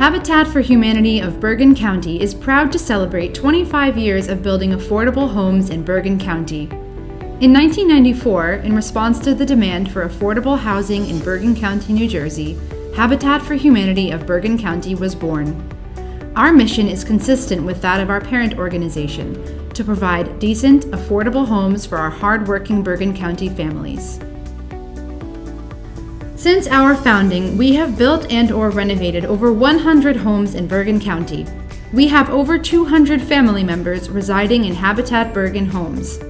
Habitat for Humanity of Bergen County is proud to celebrate 25 years of building affordable homes in Bergen County. In 1994, in response to the demand for affordable housing in Bergen County, New Jersey, Habitat for Humanity of Bergen County was born. Our mission is consistent with that of our parent organization, to provide decent, affordable homes for our hard-working Bergen County families. Since our founding, we have built and/or renovated over 100 homes in Bergen County. We have over 200 family members residing in Habitat Bergen homes.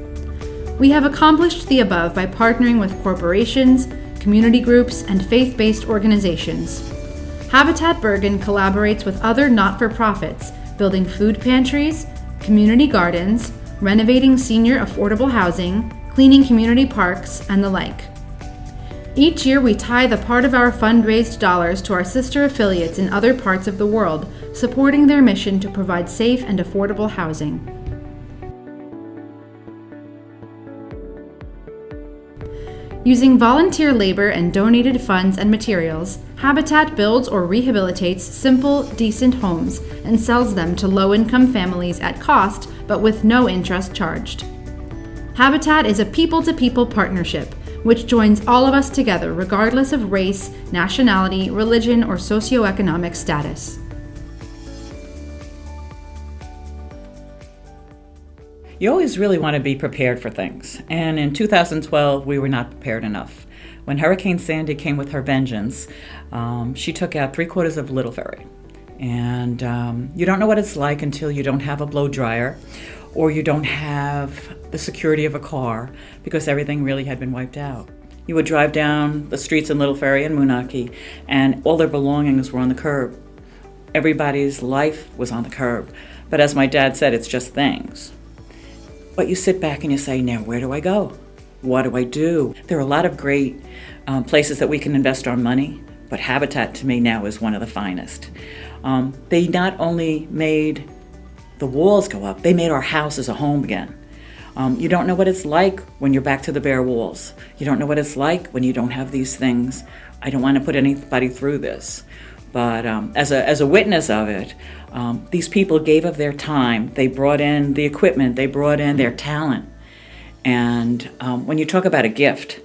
We have accomplished the above by partnering with corporations, community groups, and faith-based organizations. Habitat Bergen collaborates with other not-for-profits, building food pantries, community gardens, renovating senior affordable housing, cleaning community parks, and the like. Each year, we tithe a part of our fundraised dollars to our sister affiliates in other parts of the world, supporting their mission to provide safe and affordable housing. Using volunteer labor and donated funds and materials, Habitat builds or rehabilitates simple, decent homes and sells them to low-income families at cost, but with no interest charged. Habitat is a people-to-people partnership, which joins all of us together regardless of race, nationality, religion, or socioeconomic status. You always really want to be prepared for things, and in 2012 we were not prepared enough. When Hurricane Sandy came with her vengeance, she took out 3/4 of Little Ferry, and you don't know what it's like until you don't have a blow dryer or you don't have the security of a car, because everything really had been wiped out. You would drive down the streets in Little Ferry and Moonachie, and all their belongings were on the curb. Everybody's life was on the curb. But as my dad said, it's just things. But you sit back and you say, now where do I go? What do I do? There are a lot of great places that we can invest our money, but Habitat to me now is one of the finest. They not only made the walls go up, they made our house as a home again. You don't know what it's like when you're back to the bare walls. You don't know what it's like when you don't have these things. I don't want to put anybody through this, but as a witness of it, these people gave of their time. They brought in the equipment, they brought in their talent. And when you talk about a gift,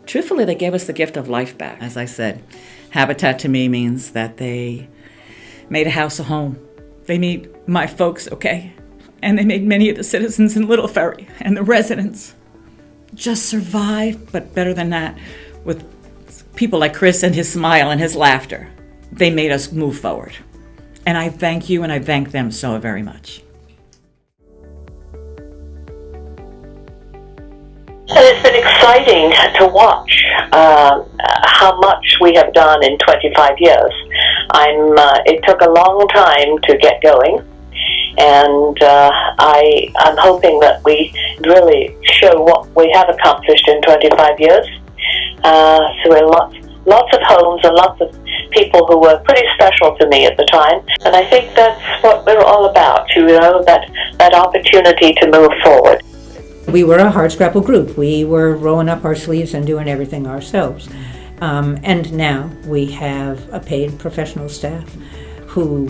truthfully, they gave us the gift of life back. As I said, Habitat to me means that they made a house a home. They made my folks okay, and they made many of the citizens in Little Ferry and the residents just survive, but better than that, with people like Chris and his smile and his laughter. They made us move forward. And I thank you and I thank them so very much. So it's been exciting to watch how much we have done in 25 years. It took a long time to get going, and I'm hoping that we really show what we have accomplished in 25 years. So lots of homes and lots of people who were pretty special to me at the time, and I think that's what we're all about, that opportunity to move forward. We were a hardscrabble group. We were rolling up our sleeves and doing everything ourselves. And now we have a paid professional staff who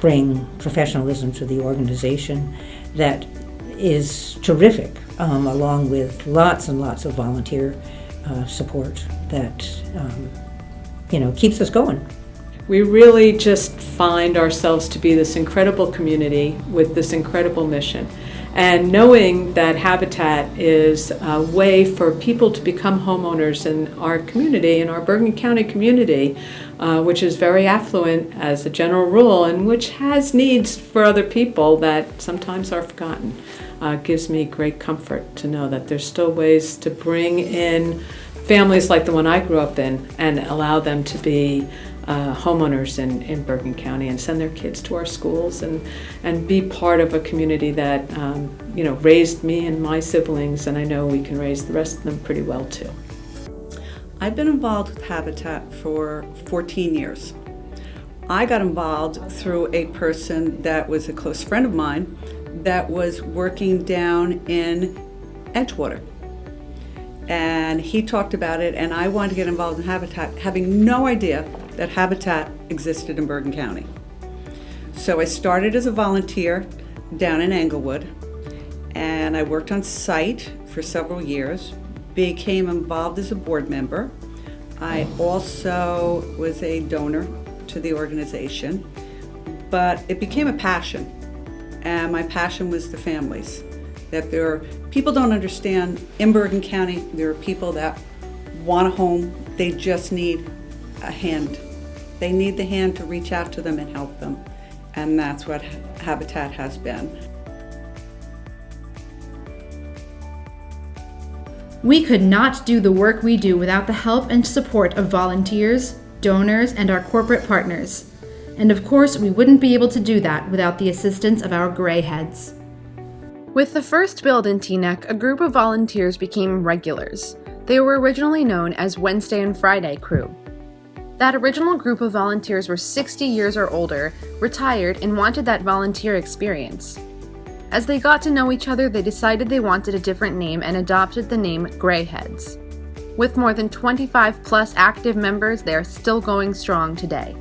bring professionalism to the organization that is terrific, along with lots and lots of volunteer support that keeps us going. We really just find ourselves to be this incredible community with this incredible mission. And knowing that Habitat is a way for people to become homeowners in our community, in our Bergen County community, which is very affluent as a general rule and which has needs for other people that sometimes are forgotten, gives me great comfort to know that there's still ways to bring in families like the one I grew up in and allow them to be homeowners in Bergen County and send their kids to our schools and be part of a community that raised me and my siblings, and I know we can raise the rest of them pretty well too. I've been involved with Habitat for 14 years. I got involved through a person that was a close friend of mine that was working down in Edgewater. And he talked about it, and I wanted to get involved in Habitat, having no idea that Habitat existed in Bergen County. So I started as a volunteer down in Englewood, and I worked on site for several years, became involved as a board member. I also was a donor to the organization, but it became a passion, and my passion was the families. That there are people don't understand in Bergen County, there are people that want a home, they just need a hand. They need the hand to reach out to them and help them, and that's what Habitat has been. We could not do the work we do without the help and support of volunteers, donors, and our corporate partners. And of course, we wouldn't be able to do that without the assistance of our gray heads. With the first build in Teaneck, a group of volunteers became regulars. They were originally known as Wednesday and Friday Crew. That original group of volunteers were 60 years or older, retired, and wanted that volunteer experience. As they got to know each other, they decided they wanted a different name and adopted the name Greyheads. With more than 25 plus active members, they are still going strong today.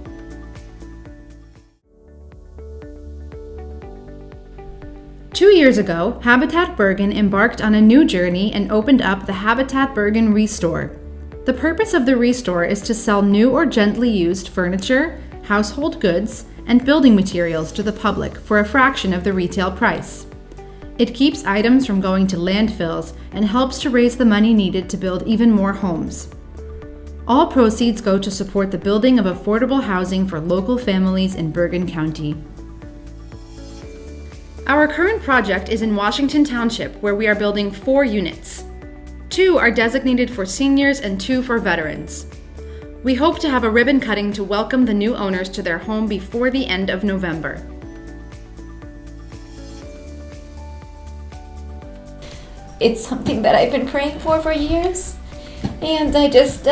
Two years ago, Habitat Bergen embarked on a new journey and opened up the Habitat Bergen Restore. The purpose of the Restore is to sell new or gently used furniture, household goods, and building materials to the public for a fraction of the retail price. It keeps items from going to landfills and helps to raise the money needed to build even more homes. All proceeds go to support the building of affordable housing for local families in Bergen County. Our current project is in Washington Township, where we are building 4 units. 2 are designated for seniors and 2 for veterans. We hope to have a ribbon cutting to welcome the new owners to their home before the end of November. It's something that I've been praying for years, and I just,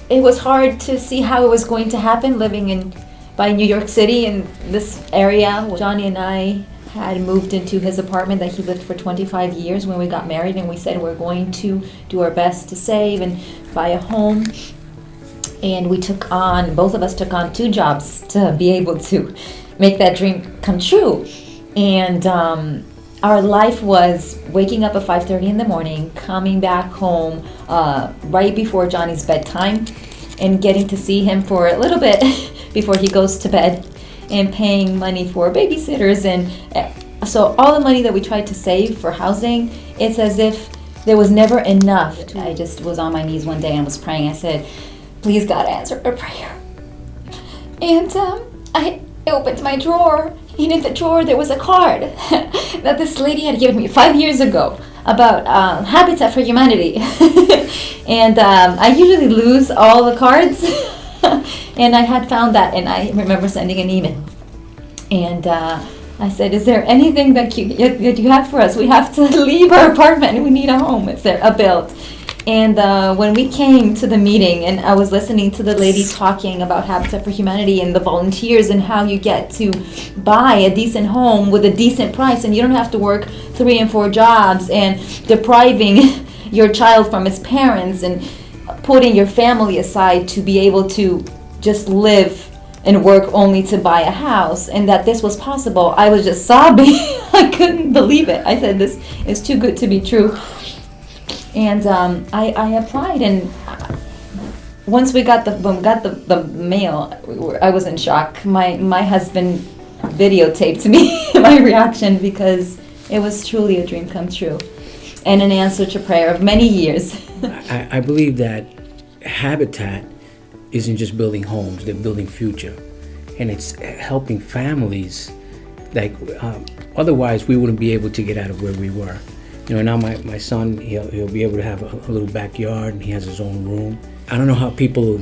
it was hard to see how it was going to happen living by New York City in this area. Johnny and I had moved into his apartment that he lived for 25 years when we got married, and we said we're going to do our best to save and buy a home. And both of us took on 2 jobs to be able to make that dream come true. And our life was waking up at 5:30 in the morning, coming back home right before Johnny's bedtime, and getting to see him for a little bit before he goes to bed, and paying money for babysitters. And so all the money that we tried to save for housing, it's as if there was never enough. I just was on my knees one day and was praying. I said, please God, answer our prayer. And I opened my drawer, and in the drawer there was a card that this lady had given me 5 years ago about Habitat for Humanity. And I usually lose all the cards. And I had found that, and I remember sending an email. And I said, is there anything that you have for us? We have to leave our apartment and we need a home. Is there a build? And when we came to the meeting, and I was listening to the lady talking about Habitat for Humanity and the volunteers and how you get to buy a decent home with a decent price, and you don't have to work 3 and 4 jobs and depriving your child from his parents and putting your family aside to be able to just live and work only to buy a house, and that this was possible. I was just sobbing. I couldn't believe it. I said, this is too good to be true. And I applied, and once we got the mail, I was in shock. My husband videotaped me my reaction, because it was truly a dream come true and an answer to prayer of many years. I believe that Habitat isn't just building homes, they're building future. And it's helping families like otherwise we wouldn't be able to get out of where we were. You know, now my son, he'll be able to have a little backyard, and he has his own room. I don't know how people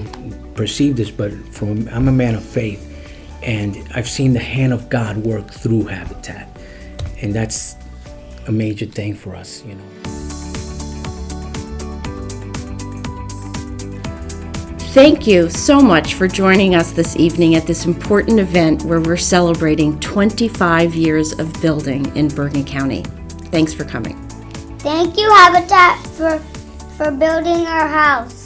perceive this, but I'm a man of faith, and I've seen the hand of God work through Habitat. And that's a major thing for us, you know. Thank you so much for joining us this evening at this important event where we're celebrating 25 years of building in Bergen County. Thanks for coming. Thank you, Habitat, for building our house.